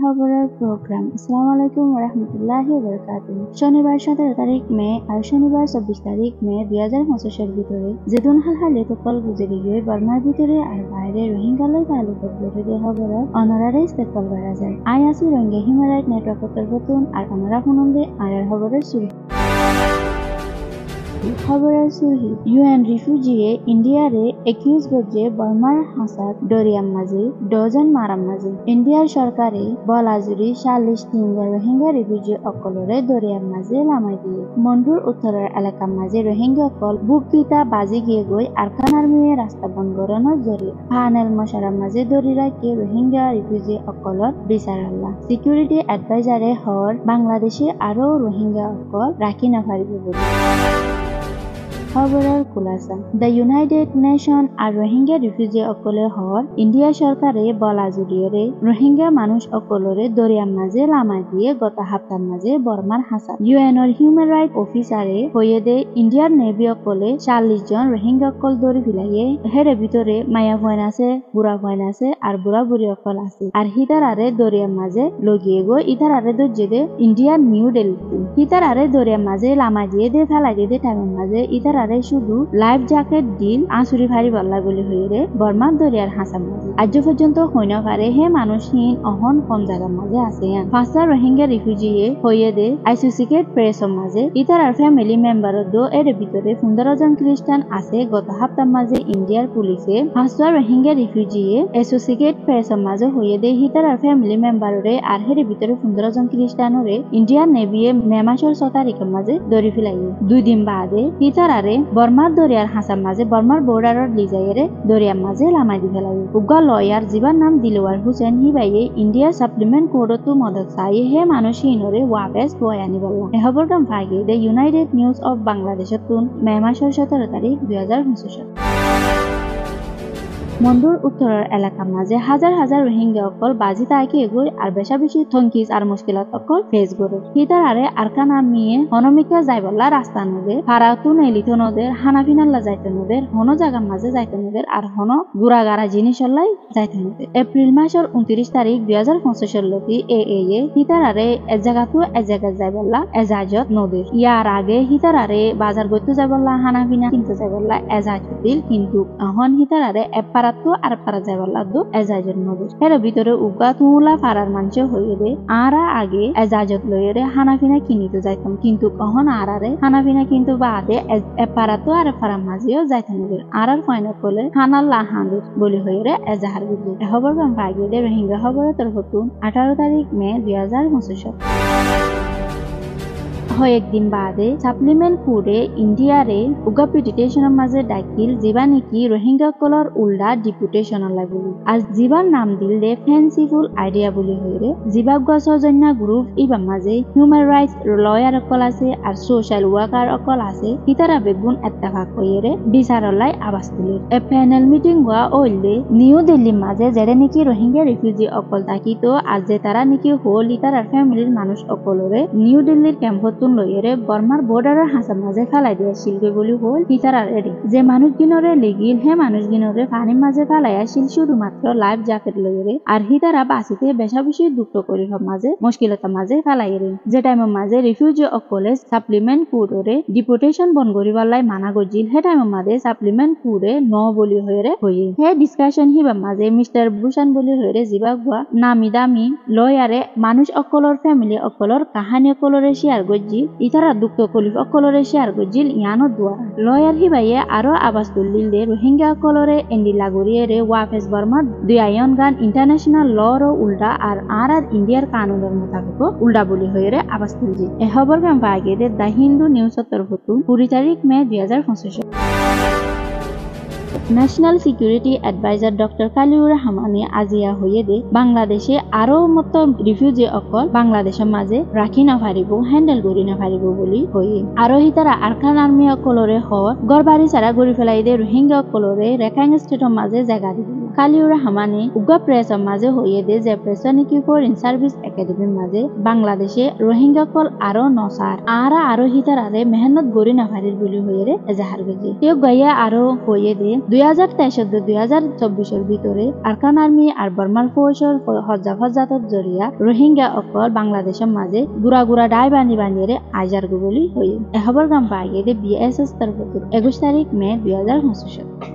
খবরের প্রোগ্রাম। আসসালামু আলাইকুম ওয়া রাহমাতুল্লাহি ওয়া বারাকাতুহু। শনিবার 17 তারিখ মে আর শনিবার 24 তারিখ মে 2025 ভিতরে যেদিন হালহালি তকল গুজরি গিয়ে বর্মার ভিতরে আর বাইরে রোহিঙ্গালৈ তালুকত বিরোধী খবরত অনরারে ইস্তেকবাল করা যায়। আই আসি রোহিঙ্গা হিউম্যান রাইট নেটওয়ার্কের প্রথম আর অনরা শুনন্দে আর খবরের শুরু খবরের সুরহি ইউএন রিফিউজিয়ে ইন্ডিয়ারে একিউজ করছে বর্মার হাসাত ডরিয়াম মাঝে ডজন মারাম মাঝে ইন্ডিয়ার সরকারে বলাজুরি 40 রোহিঙ্গা রিফিউজি অকলরে দরিয়াম মাঝে লামাই দিয়ে মন্ডুর উত্তরের এলাকার মাঝে রোহিঙ্গা অকল বুককিতা বাজি গিয়ে গই আরকান আর্মিয়ে রাস্তা বন্ধ করানোর জরিয়ে ফানেল মশারার মাঝে দরি রাখে রোহিঙ্গা রিফিউজি অকলর বিচার আল্লাহ সিকিউরিটি অ্যাডভাইজারে হর বাংলাদেশে আরো রোহিঙ্গা অকল রাখি না পারিব বলে খবরের খুলাসা দ্য ইউনাইটেড নেশন আর রোহিঙ্গা রিফিউজি অকলে হর ইন্ডিয়া সরকারে বলা জুড়িয়ে রোহিঙ্গা মানুষ অকলরে দরিয়ার মাঝে লামা দিয়ে গত হাপ্তার মাঝে বর্মার হাসান ইউএনর হিউম্যান রাইট অফিসারে হয়ে দে ইন্ডিয়ার নেভি অকলে 40 জন রোহিঙ্গা অকল দরি ফিলাইয়ে হেরে ভিতরে মায়া ভয়ন আছে বুড়া ভয়ন আছে আর বুড়া বুড়ি অকল আছে আর হিতার আরে দরিয়ার মাঝে লগিয়ে গো ইতার আরে দর্জে দে ইন্ডিয়ার নিউ দিল্লি হিতার আরে দরিয়ার মাঝে লামা দিয়ে দে ফেলা দিয়ে দে টাইমের মাঝে ইতার শুধু লাইফ জ্যাকেট ডিল আঁচুরি ফারি বল্লা বলি হইরে বর্মার দরিয়ার হাসার মাঝে আজ পর্যন্ত হইন পারে হে মানুষহীন অহন কম জায়গার মাঝে আছে ফাঁসা রোহিঙ্গা রিফিউজিয়ে হইয়ে দে আইসোসিয়েটেড প্রেসের মাঝে ইতার আর ফ্যামিলি মেম্বার দো এর ভিতরে 15 জন খ্রিস্টান আছে গত হাপ্তার মাঝে ইন্ডিয়ার পুলিশে ফাঁসা রোহিঙ্গা রিফিউজিয়ে অ্যাসোসিয়েটেড প্রেসের মাঝে হইয়ে দে হিতার আর ফ্যামিলি মেম্বাররে আর হের ভিতরে 15 জন খ্রিস্টানরে ইন্ডিয়ান নেভিয়ে মে মাসের 6 তারিখের মাঝে দরি ফেলাইয়ে 2 দিন বাদে হিতার আরে বর্মার দরিয়ার হাসার মাঝে বর্মার বর্ডারর লিজাইরে দরিয়ার মাঝে লামাই দি ফেলাই উগা লয়ার জিবার নাম দিলওয়ার হোসেন হিবাইয়ে ইন্ডিয়া সাপ্লিমেন্ট কোডতো মদত চাই হে মানুষহীনরে ওয়াপেস বয়ানি বললাম এ খবরটা ভাগে দ্য ইউনাইটেড নিউজ অফ বাংলাদেশের তুন মে মাসের 17 তারিখ 2025 মন্ডুর উত্তরের এলাকার মাঝে হাজার হাজার রোহিঙ্গা অকল বাজি তাকে এগোয় আর বেশা বেশি থঙ্কিস আর মুশকিলাত অকল ফেস করে হিতার আরে আরকান আর্মিয়ে হনমিকা যাইবল্লা রাস্তা নদের ফারাতুন এলিত নদের হানাফিনাল্লা যাইতে নদের হন জায়গার মাঝে যাইতে নদের আর হন গুড়াগাড়া জিনিস হল্লাই যাইতে নদের এপ্রিল মাসের 29 তারিখ 2025 লতি এ হিতার আরে এক জায়গা যাইবল্লা এজাজত নদের ইয়ার আগে হিতার আরে বাজার করতে যাইবল্লা হানাফিনা কিনতে যাইবল্লা এজাজত দিল কিন্তু এখন হিতার আরে আর পারা যাইবল্লা দো এজাজত নদের এর ভিতরে উগা তুলা ফারার মানছে হইয়ে দে আরা আগে এজাজত লইরে হানাফিনা কিনিতে যাইতাম কিন্তু কখন আরারে হানাফিনা কিন্তু বাদে এপারাতো আর পারা মাঝেও যাইতে নদের আর ফাইনা করলে হানাল্লা হাঁদের বলি হইরে এজাহার বিদ্যু এ খবর গান পাইয়ে দে রোহিঙ্গা খবরের তরফতুন 18 তারিখ মে 2025 একদিন বাদে সাপ্লিমেন্ট কোডে ইন্ডিয়ারে উগা পিটিশনের মাঝে ডাকিল জিবা নাকি রোহিঙ্গা কলর উল্টা ডিপুটেশনের লাগলি আর জিবার নাম দিল দে ফেন্সিফুল আইডিয়া বলি হইরে জিবা গছজন্য গ্রুপ ইবা মাঝে হিউম্যান রাইটস লয়ার অকল আছে আর সোশ্যাল ওয়ার্কার অকল আছে ইতারা বেগুন এত্তেফাক হইরে বিচারলাই আবাস তুলে এ প্যানেল মিটিং হওয়া ওইলে নিউ দিল্লির মাঝে যেটা নাকি রোহিঙ্গা রিফিউজি অকল থাকিতো আর যে তারা নাকি হোল ইতার ফ্যামিলির মানুষ অকলরে নিউ দিল্লির ক্যাম্পত লইরে বর্মার বর্ডারের হাসার মাঝে ফেলাই দিয়ে শিলবে বলি হল হিতার রেডি যে মানুষগিনরে লেগিল হে মানুষগিনরে পানির মাঝে ফেলাই আসিল শুধুমাত্র লাইফ জ্যাকেট লইরে আর হিতারা বাঁচিতে বেশা বেশি দুঃখ করি মাঝে মুশকিলতার মাঝে ফেলাইরে যে টাইমের মাঝে রিফিউজি অকলে সাপ্লিমেন্ট কোডরে ডিপোর্টেশন বন করিবালাই মানা গজিল হে টাইমের মাঝে সাপ্লিমেন্ট কোডে ন বলি হইরে হইয়ে হে ডিসকাশন হিবা মাঝে মিস্টার ভূষণ বলি হইরে জিবা গুয়া নামি দামি লয়ারে মানুষ অকলর ফ্যামিলি অকলর কাহানি অকলরে শেয়ার গজি ইতারা দুঃখ কলিফ অকলরে শেয়ার গজিল ইয়ানো দুয়া লয়ার হিবাইয়ে আরো আবাস তুলিল দে রোহিঙ্গা অকলরে এন্ডি লাগরিয়ে ওয়াফেস বর্মা দুয়ায়ন গান ইন্টারন্যাশনাল ল উল্টা আর ইন্ডিয়ার কানুনের মোতাবেক উল্টা বলি হইরে আবাস তুলজি এ খবর গান পাগে দে দ্য হিন্দু নিউজ তরফতুন 20 তারিখ মে 2025 ন্যাশনাল সিকিউরিটি অ্যাডভাইজার ডক্টর কালিউর রহমানে আজিয়া হইয়ে দে বাংলাদেশে আরো মত রিফিউজি অকল বাংলাদেশের মাঝে রাখি না পারিব হ্যান্ডেল করি না পারিব বলি হইয়ে আরো হিতারা আরকান আর্মি অকলরে হওয়ার গড়বাড়ি ছাড়া গড়ি ফেলাই দে রোহিঙ্গা অকলরে রেখাইং স্টেটের মাঝে জায়গা দিব কালিউরা হামানে উগা প্রেস মাঝে হইয়ে দে যে প্রেসনিকি ফর ইন সার্ভিস একাডেমির মাঝে বাংলাদেশে রোহিঙ্গা কল আরো নসার আরো হিতার আরে মেহনত গড়ি নাফারির বলি হইয়ে রে এজাহার গেছে কেউ গাইয়া আরো হইয়ে দে 2023-2024 ভিতরে আরকান আর্মি আর বর্মাল ফৌজর হজ্জাফজাতত জরিয়া রোহিঙ্গা অকল বাংলাদেশের মাঝে গুড়া ডাই বানিয়ে রে আইজার গো বলি হইয়ে এহবর গাম পাইয়ে দে BSS তরফ 21 তারিখ মে 2025।